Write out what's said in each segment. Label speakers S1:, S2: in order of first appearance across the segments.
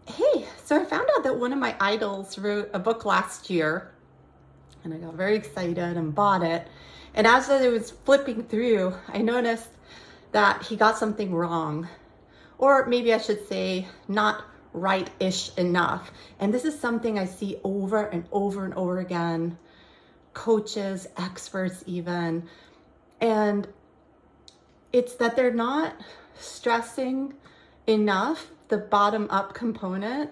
S1: Hey, so I found out that one of my idols wrote a book last year, and I got very excited and bought it. And as I was flipping through, I noticed that he got something wrong, or maybe I should say, not right-ish enough. And this is something I see over and over and over again, coaches, experts even, and it's that they're not stressing enough the bottom up component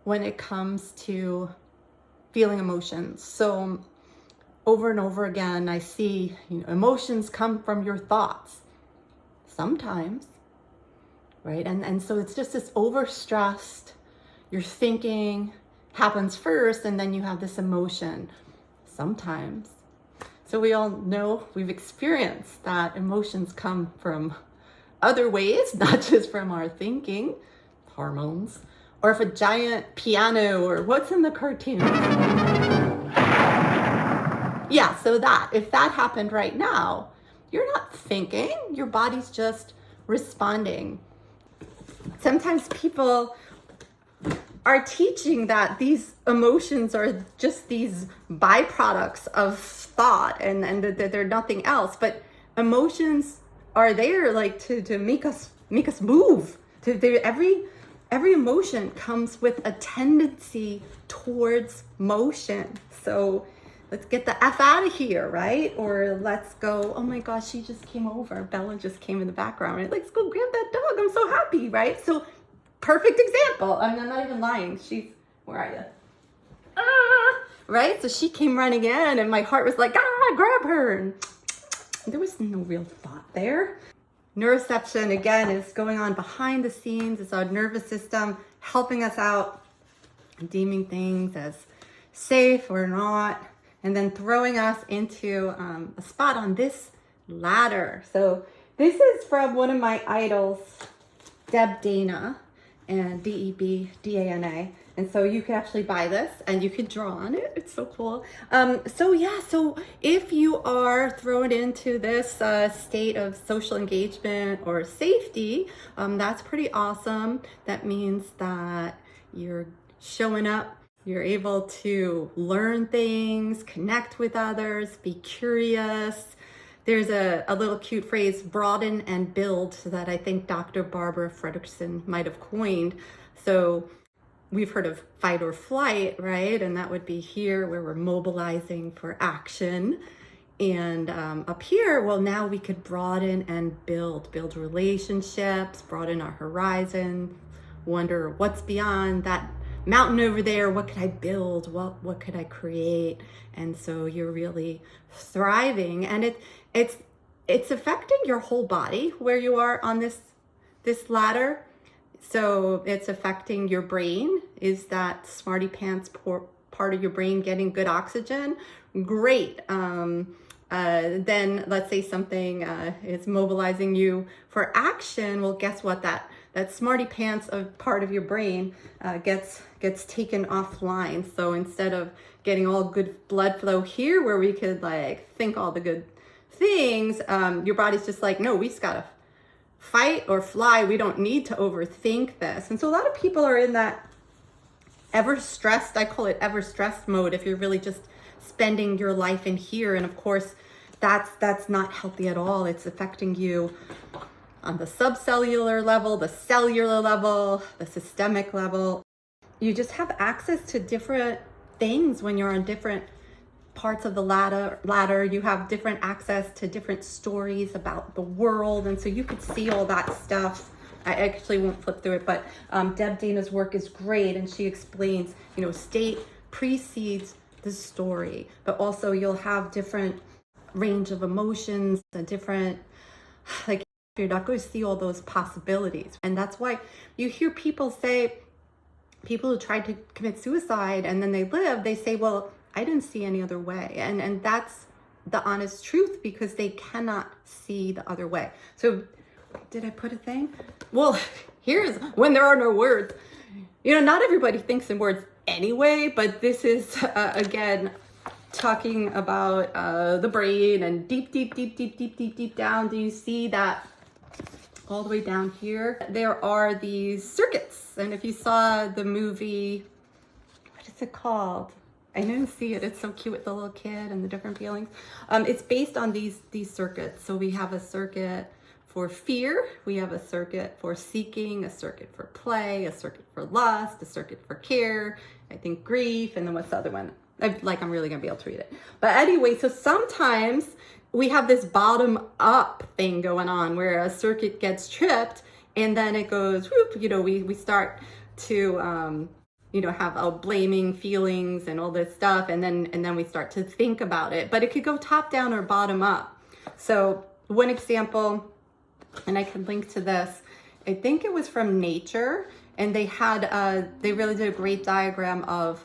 S1: when it comes to feeling emotions. So over and over again, I see, emotions come from your thoughts sometimes, right? And so it's just this overstressed, your thinking happens first, and then you have this emotion sometimes. So we all know, we've experienced that emotions come from other ways, not just from our thinking, hormones, or if a giant piano or what's in the cartoon. Yeah, so that, if that happened right now, you're not thinking, your body's just responding. Sometimes people are teaching that these emotions are just these byproducts of thought and that they're nothing else. But emotions are there like to make us move. Every emotion comes with a tendency towards motion. So let's get the F out of here, right? Or let's go, oh my gosh, she just came over. Bella just came in the background, right? Let's go grab that dog. I'm so happy, right? So perfect example. I'm not even lying. Where are you? Right? So she came running in and my heart was like, grab her. And there was no real thought there. Neuroception, again, is going on behind the scenes. It's our nervous system helping us out, deeming things as safe or not, and then throwing us into a spot on this ladder. So this is from one of my idols, Deb Dana, and DEBDANA. And so you can actually buy this and you can draw on it. It's so cool. So if you are thrown into this state of social engagement or safety, that's pretty awesome. That means that you're showing up, you're able to learn things, connect with others, be curious. There's a little cute phrase, broaden and build, that I think Dr. Barbara Fredrickson might have coined. So we've heard of fight or flight, right? And that would be here where we're mobilizing for action. And up here, well, now we could broaden and build relationships, broaden our horizon, wonder what's beyond that mountain over there. What could I build? What could I create? And so you're really thriving, and it's affecting your whole body where you are on this ladder. So it's affecting your brain. Is that smarty pants part of your brain getting good oxygen? Great. Then let's say something is mobilizing you for action. Well, guess what? That smarty pants of part of your brain gets taken offline. So instead of getting all good blood flow here where we could like think all the good things, your body's just like, no, we just gotta fight or fly. We don't need to overthink this. And so a lot of people are in that ever stressed, I call it ever stressed mode, if you're really just spending your life in here. And of course, that's not healthy at all. It's affecting you on the subcellular level, the cellular level, the systemic level. You just have access to different things when you're on different parts of the ladder. You have different access to different stories about the world. And so you could see all that stuff. I actually won't flip through it, but Deb Dana's work is great. And she explains, state precedes the story, but also you'll have different range of emotions, a different, like, you're not going to see all those possibilities. And that's why you hear people who tried to commit suicide and then they live, they say, well, I didn't see any other way. And that's the honest truth, because they cannot see the other way. So did I put a thing? Well, here's when there are no words. Not everybody thinks in words anyway, but this is, again, talking about the brain and deep down. Do you see that all the way down here, there are these circuits. And if you saw the movie, what is it called? I didn't see it. It's so cute with the little kid and the different feelings. It's based on these circuits. So we have a circuit for fear, we have a circuit for seeking, a circuit for play, a circuit for lust, a circuit for care, I think grief, and then what's the other one? I'm really gonna be able to read it. But anyway, so sometimes we have this bottom up thing going on where a circuit gets tripped and then it goes, whoop, we start to, have blaming feelings and all this stuff. And then we start to think about it, but it could go top down or bottom up. So one example, and I can link to this, I think it was from Nature, and they really did a great diagram of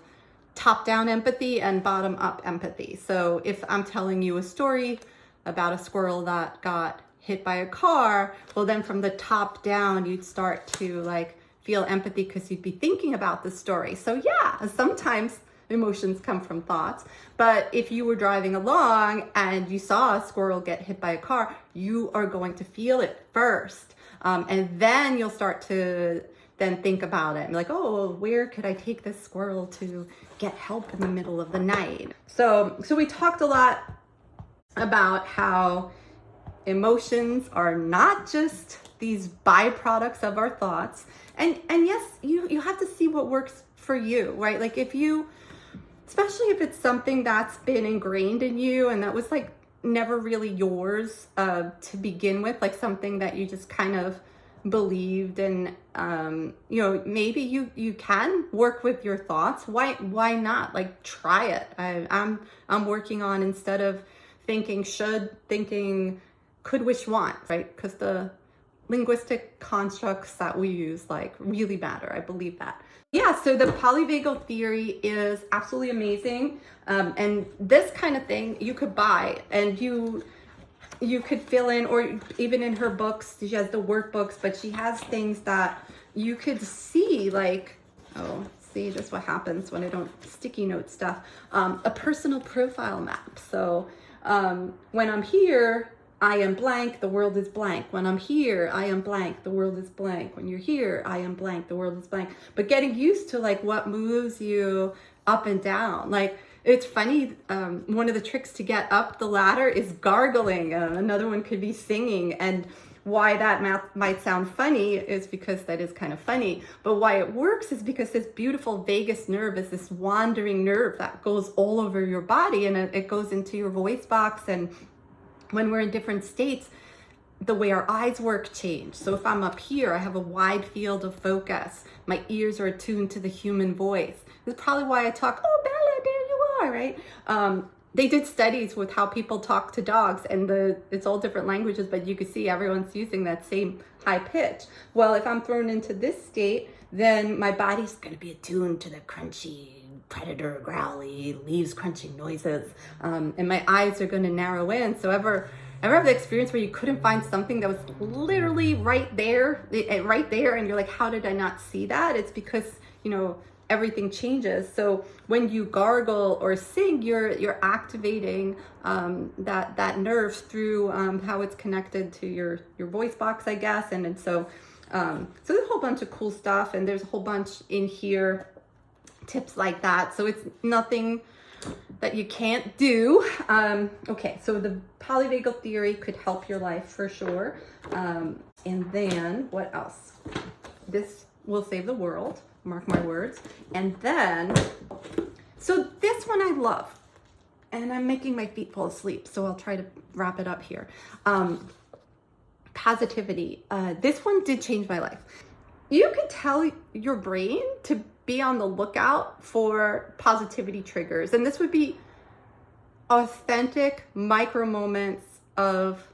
S1: top down empathy and bottom up empathy. So if I'm telling you a story about a squirrel that got hit by a car, well then from the top down, you'd start to feel empathy because you'd be thinking about the story. So yeah, sometimes emotions come from thoughts, but if you were driving along and you saw a squirrel get hit by a car, you are going to feel it first. And then you'll start to then think about it and be like, oh, where could I take this squirrel to get help in the middle of the night? So we talked a lot about how emotions are not just these byproducts of our thoughts. And yes, you have to see what works for you, right? Especially if it's something that's been ingrained in you and that was never really yours to begin with, something that you just kind of believed. And maybe you can work with your thoughts. Why not? Try it. I'm working on, instead of thinking should, thinking could, wish, want, right? Because the linguistic constructs that we use really matter. I believe that. Yeah, so the polyvagal theory is absolutely amazing. And this kind of thing you could buy, and you could fill in, or even in her books, she has the workbooks, but she has things that you could see see, this is what happens when I don't sticky note stuff. A personal profile map. So when I'm here, I am blank, the world is blank. When I'm here, I am blank, the world is blank. When you're here, I am blank, the world is blank. But getting used to what moves you up and down. It's funny, one of the tricks to get up the ladder is gargling. Another one could be singing. And why that might sound funny is because that is kind of funny. But why it works is because this beautiful vagus nerve is this wandering nerve that goes all over your body, and it goes into your voice box. And when we're in different states, the way our eyes work change. So if I'm up here, I have a wide field of focus. My ears are attuned to the human voice. This is probably why I talk, oh, Bella, there you are, right? They did studies with how people talk to dogs, and it's all different languages, but you can see everyone's using that same high pitch. Well, if I'm thrown into this state, then my body's gonna be attuned to the crunchy, predator, growly, leaves crunching noises, and my eyes are going to narrow in. So ever have the experience where you couldn't find something that was literally right there, and you're like, how did I not see that? It's because everything changes. So when you gargle or sing, you're activating that nerve through how it's connected to your voice box, I guess. And so there's a whole bunch of cool stuff, and there's a whole bunch in here, tips like that. So it's nothing that you can't do. Okay, so the polyvagal theory could help your life for sure. And then what else? This will save the world, mark my words. And then, so this one I love, and I'm making my feet fall asleep, so I'll try to wrap it up here. Positivity. This one did change my life. You can tell your brain to be on the lookout for positivity triggers. And this would be authentic micro moments of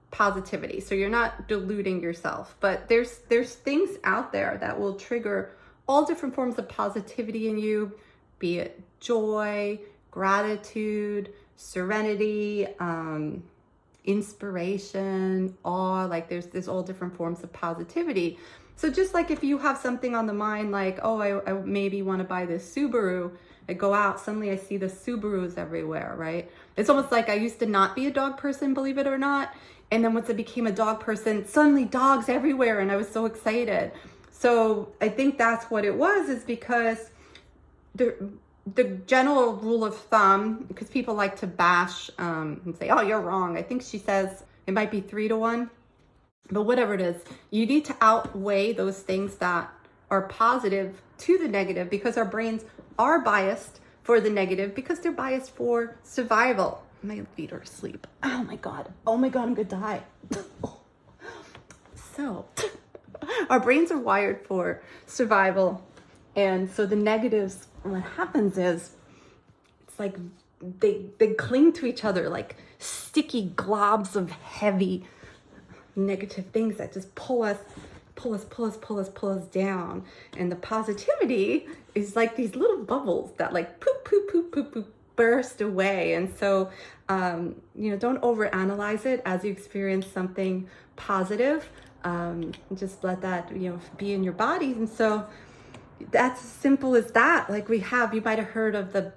S1: positivity. So you're not deluding yourself, but there's things out there that will trigger all different forms of positivity in you, be it joy, gratitude, serenity, inspiration, awe. There's all different forms of positivity. So just if you have something on the mind, oh, I maybe want to buy this Subaru, I go out, suddenly I see the Subarus everywhere, right? It's almost like I used to not be a dog person, believe it or not. And then once I became a dog person, suddenly dogs everywhere, and I was so excited. So I think that's what it was, is because the general rule of thumb, because people like to bash and say, oh, you're wrong. I think she says it might be 3-to-1, but whatever it is, you need to outweigh those things that are positive to the negative, because our brains are biased for the negative because they're biased for survival. My feet are asleep. Oh my God, I'm gonna die. So our brains are wired for survival. And so the negatives, what happens is, it's like they cling to each other like sticky globs of heavy negative things that just pull us down. And the positivity is like these little bubbles that like poop burst away. And so, don't overanalyze it as you experience something positive. Just let that, be in your body. And so that's as simple as that. Like you might have heard of the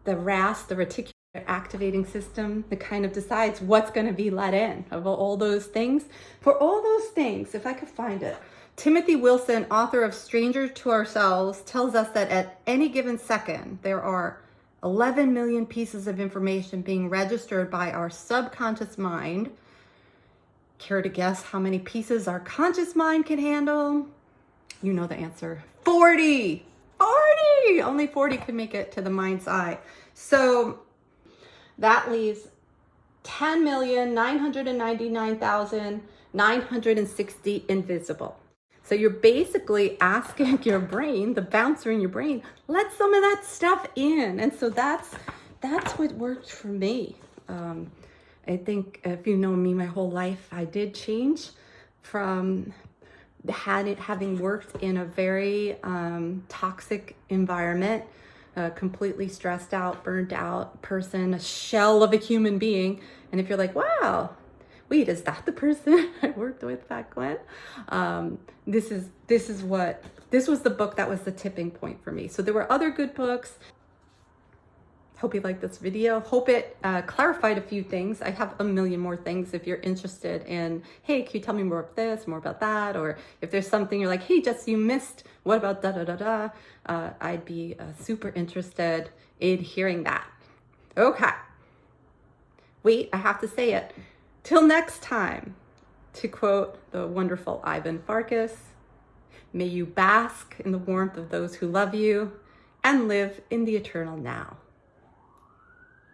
S1: RAS, the reticular activating system, that kind of decides what's going to be let in of all those things. For all those things, if I could find it, Timothy Wilson, author of Stranger to Ourselves, tells us that at any given second, there are 11 million pieces of information being registered by our subconscious mind. Care to guess how many pieces our conscious mind can handle? You know the answer. 40! Only 40 can make it to the mind's eye. So that leaves 10,999,960 invisible. So you're basically asking your brain, the bouncer in your brain, let some of that stuff in. And so that's what worked for me. I think if you know me my whole life, I did change from having worked in a very toxic environment, a completely stressed out, burnt out person, a shell of a human being. And if you're like, wow, wait, is that the person I worked with back when? This was the book that was the tipping point for me. So there were other good books. Hope you liked this video. Hope it clarified a few things. I have a million more things if you're interested in, hey, can you tell me more about this, more about that? Or if there's something you're like, hey, Jess, you missed, what about da-da-da-da? I'd be super interested in hearing that. Okay. Wait, I have to say it. Till next time, to quote the wonderful Ivan Farkas, may you bask in the warmth of those who love you and live in the eternal now.